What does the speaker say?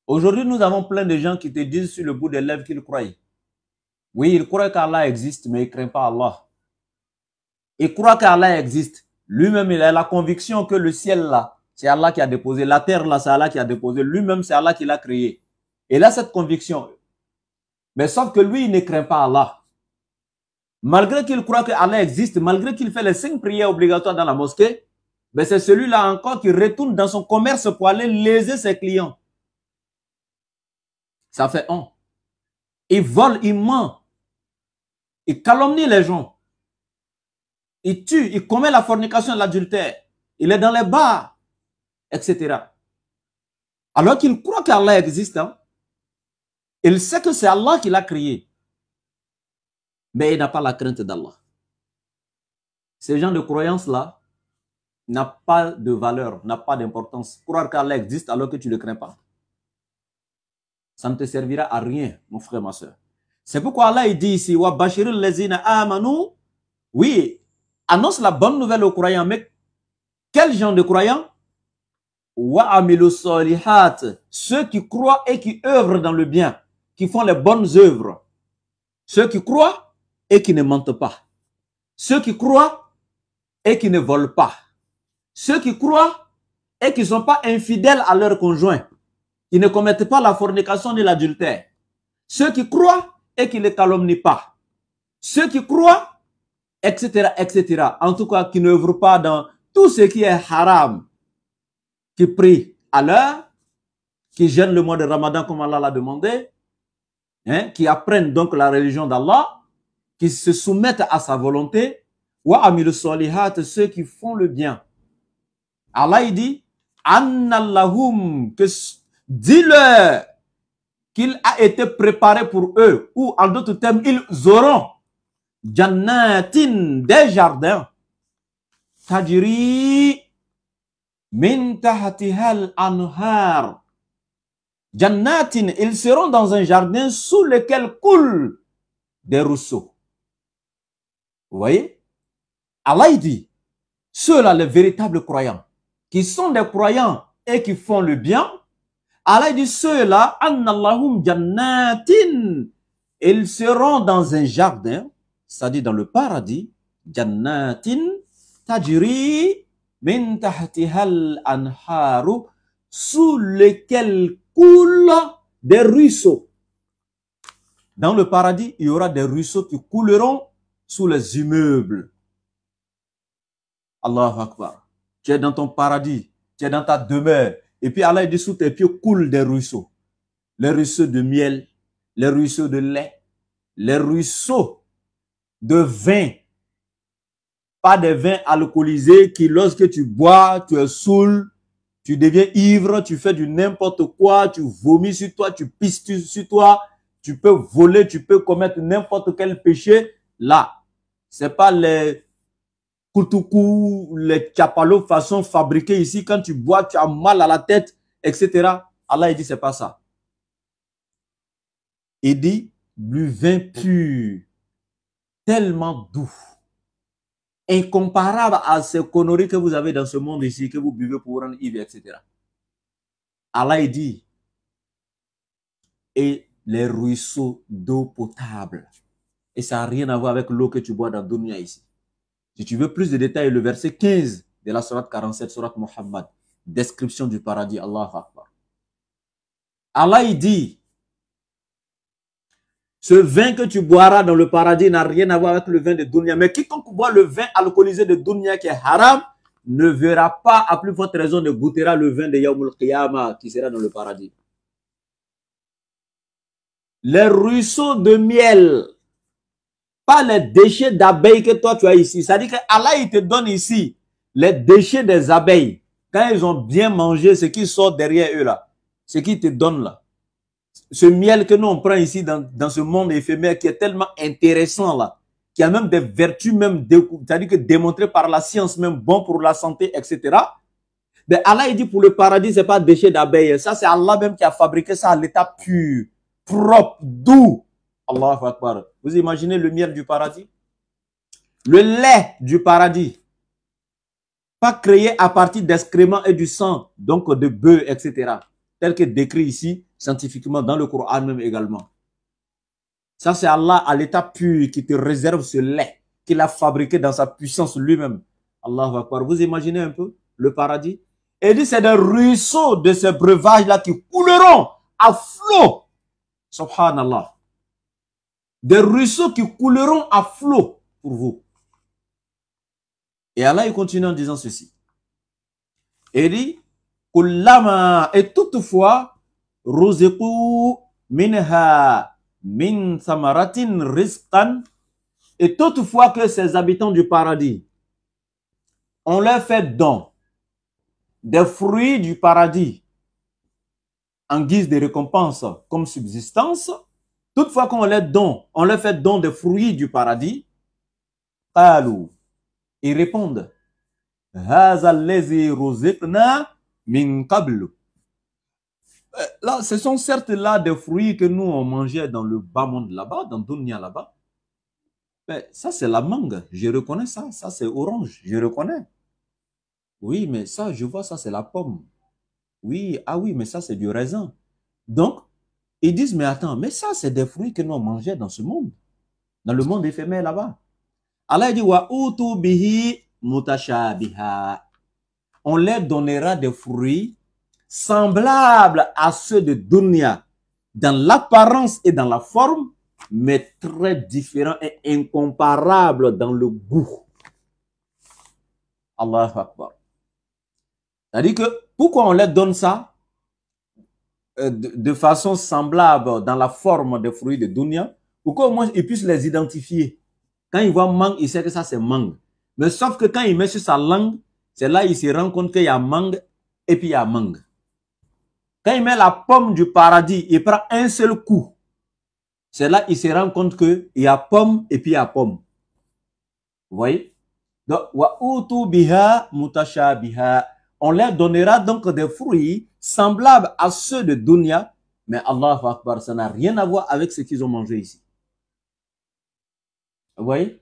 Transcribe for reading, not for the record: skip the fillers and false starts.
Aujourd'hui, nous avons plein de gens qui te disent sur le bout des lèvres qu'ils croient. Oui, ils croient qu'Allah existe, mais ils ne craignent pas Allah. Ils croient qu'Allah existe. Lui-même, il a la conviction que le ciel là, c'est Allah qui a déposé. La terre là, c'est Allah qui a déposé. Lui-même, c'est Allah qui l'a créé. Il a cette conviction. Mais sauf que lui, il ne craint pas Allah. Malgré qu'il croit que Allah existe, malgré qu'il fait les 5 prières obligatoires dans la mosquée, mais c'est celui-là encore qui retourne dans son commerce pour aller léser ses clients. Ça fait honte. Il vole, il ment. Il calomnie les gens. Il tue, il commet la fornication et l'adultère. Il est dans les bars, etc. Alors qu'il croit qu'Allah existe. Hein? Il sait que c'est Allah qui l'a créé. Mais il n'a pas la crainte d'Allah. Ces gens de croyance-là n'ont pas de valeur, n'ont pas d'importance. Croire qu'Allah existe alors que tu ne le crains pas. Ça ne te servira à rien, mon frère, ma soeur. C'est pourquoi Allah il dit ici, wa bashiril lezina amanu. Oui, annonce la bonne nouvelle aux croyants. Mais quel genre de croyants? Wa amilu solihat. Ceux qui croient et qui œuvrent dans le bien, qui font les bonnes œuvres. Ceux qui croient et qui ne mentent pas. Ceux qui croient et qui ne volent pas. Ceux qui croient et qui ne sont pas infidèles à leur conjoint. Qui ne commettent pas la fornication ni l'adultère. Ceux qui croient et qui ne calomnient pas. Ceux qui croient, etc., etc. En tout cas, qui n'œuvrent pas dans tout ce qui est haram. Qui prient à l'heure, qui jeûnent le mois de Ramadan comme Allah l'a demandé, hein, qui apprennent donc la religion d'Allah, qui se soumettent à sa volonté, wa amilu solihat, ceux qui font le bien. Allah il dit, annallahum, que dis-leur qu'il a été préparé pour eux, ou en d'autres termes, ils auront jannatin, des jardins, tajri min tahtihal anhar. Jannatin, ils seront dans un jardin sous lequel coulent des ruisseaux. Vous voyez? Allah dit, ceux-là, les véritables croyants, qui sont des croyants et qui font le bien, Allah dit ceux-là, annallahum jannatin, ils seront dans un jardin, c'est-à-dire dans le paradis, jannatin tajri min tahtihal anharu, sous lequel coulent des ruisseaux. Dans le paradis, il y aura des ruisseaux qui couleront sous les immeubles. Allahu Akbar. Tu es dans ton paradis, tu es dans ta demeure. Et puis Allah dit sous tes pieds coulent des ruisseaux. Les ruisseaux de miel, les ruisseaux de lait, les ruisseaux de vin. Pas des vins alcoolisés qui lorsque tu bois, tu es saoul, tu deviens ivre, tu fais du n'importe quoi, tu vomis sur toi, tu pisses sur toi, tu peux voler, tu peux commettre n'importe quel péché. Là, c'est pas les koutoukou, les tchapalos façon fabriqués ici. Quand tu bois, tu as mal à la tête, etc. Allah il dit c'est pas ça. Il dit du vin pur, tellement doux, incomparable à ces conneries que vous avez dans ce monde ici, que vous buvez pour vous rendre ivre, etc. Allah il dit, et les ruisseaux d'eau potable. Et ça n'a rien à voir avec l'eau que tu bois dans Dunya ici. Si tu veux plus de détails, le verset 15 de la sourate 47, sourate Muhammad, description du paradis, Allahu Akbar. Allah il dit, ce vin que tu boiras dans le paradis n'a rien à voir avec le vin de Dunya. Mais quiconque boit le vin alcoolisé de Dunya qui est haram, ne verra pas, à plus forte raison, ne goûtera le vin de Yawmul Qiyamah qui sera dans le paradis. Les ruisseaux de miel, pas les déchets d'abeilles que toi tu as ici. C'est-à-dire que Allah il te donne ici les déchets des abeilles. Quand ils ont bien mangé, ce qui sort derrière eux là, ce qui te donne là. Ce miel que nous on prend ici dans ce monde éphémère qui est tellement intéressant là, qui a même des vertus même, c'est-à-dire que démontrées par la science même, bon pour la santé, etc. Mais Allah il dit pour le paradis, c'est pas déchets d'abeilles. Ça c'est Allah même qui a fabriqué ça à l'état pur, propre, doux. Allahu Akbar. Vous imaginez le miel du paradis? Le lait du paradis. Pas créé à partir d'excréments et du sang, donc de bœufs, etc. tel que décrit ici scientifiquement dans le Coran même également. Ça, c'est Allah à l'état pur qui te réserve ce lait qu'il a fabriqué dans sa puissance lui-même. Allahu Akbar. Vous imaginez un peu le paradis? Et il dit, c'est des ruisseaux de ces breuvages-là qui couleront à flot. Subhanallah. Des ruisseaux qui couleront à flot pour vous. Et Allah, il continue en disant ceci. Et il dit, et toutefois, ruziqu minha min samaratin rizqan, et toutefois que ces habitants du paradis, on leur fait don des fruits du paradis en guise de récompense comme subsistance, toutefois qu'on on leur fait don des fruits du paradis, ils répondent, Haza allazi ruziqna min qablu. Là, ce sont certes là des fruits que nous on mangeait dans le bas monde là-bas, dans Dunya là-bas. Mais ça c'est la mangue, je reconnais ça. Ça c'est orange, je reconnais. Oui, mais ça, je vois ça c'est la pomme. Oui, ah oui, mais ça c'est du raisin. Donc, ils disent, mais attends, mais ça c'est des fruits que nous on mangeait dans ce monde. Dans le monde éphémère là-bas. Allah dit, wa utu bihi mutashabiha. On leur donnera des fruits semblables à ceux de Dunya, dans l'apparence et dans la forme, mais très différents et incomparables dans le goût. Allahu Akbar. C'est-à-dire que, pourquoi on leur donne ça de façon semblable dans la forme des fruits de Dunya? Pourquoi au moins ils puissent les identifier? Quand ils voient mangue, ils savent que ça c'est mangue. Mais sauf que quand il met sur sa langue, c'est là qu'il se rend compte qu'il y a mangue et puis il y a mangue. Quand il met la pomme du paradis, il prend un seul coup. C'est là qu'il se rend compte qu'il y a pomme et puis il y a pomme. Vous voyez? Donc, wa utu biha mutashabiha. On leur donnera donc des fruits semblables à ceux de Dunya, mais Allahu Akbar, ça n'a rien à voir avec ce qu'ils ont mangé ici. Vous voyez?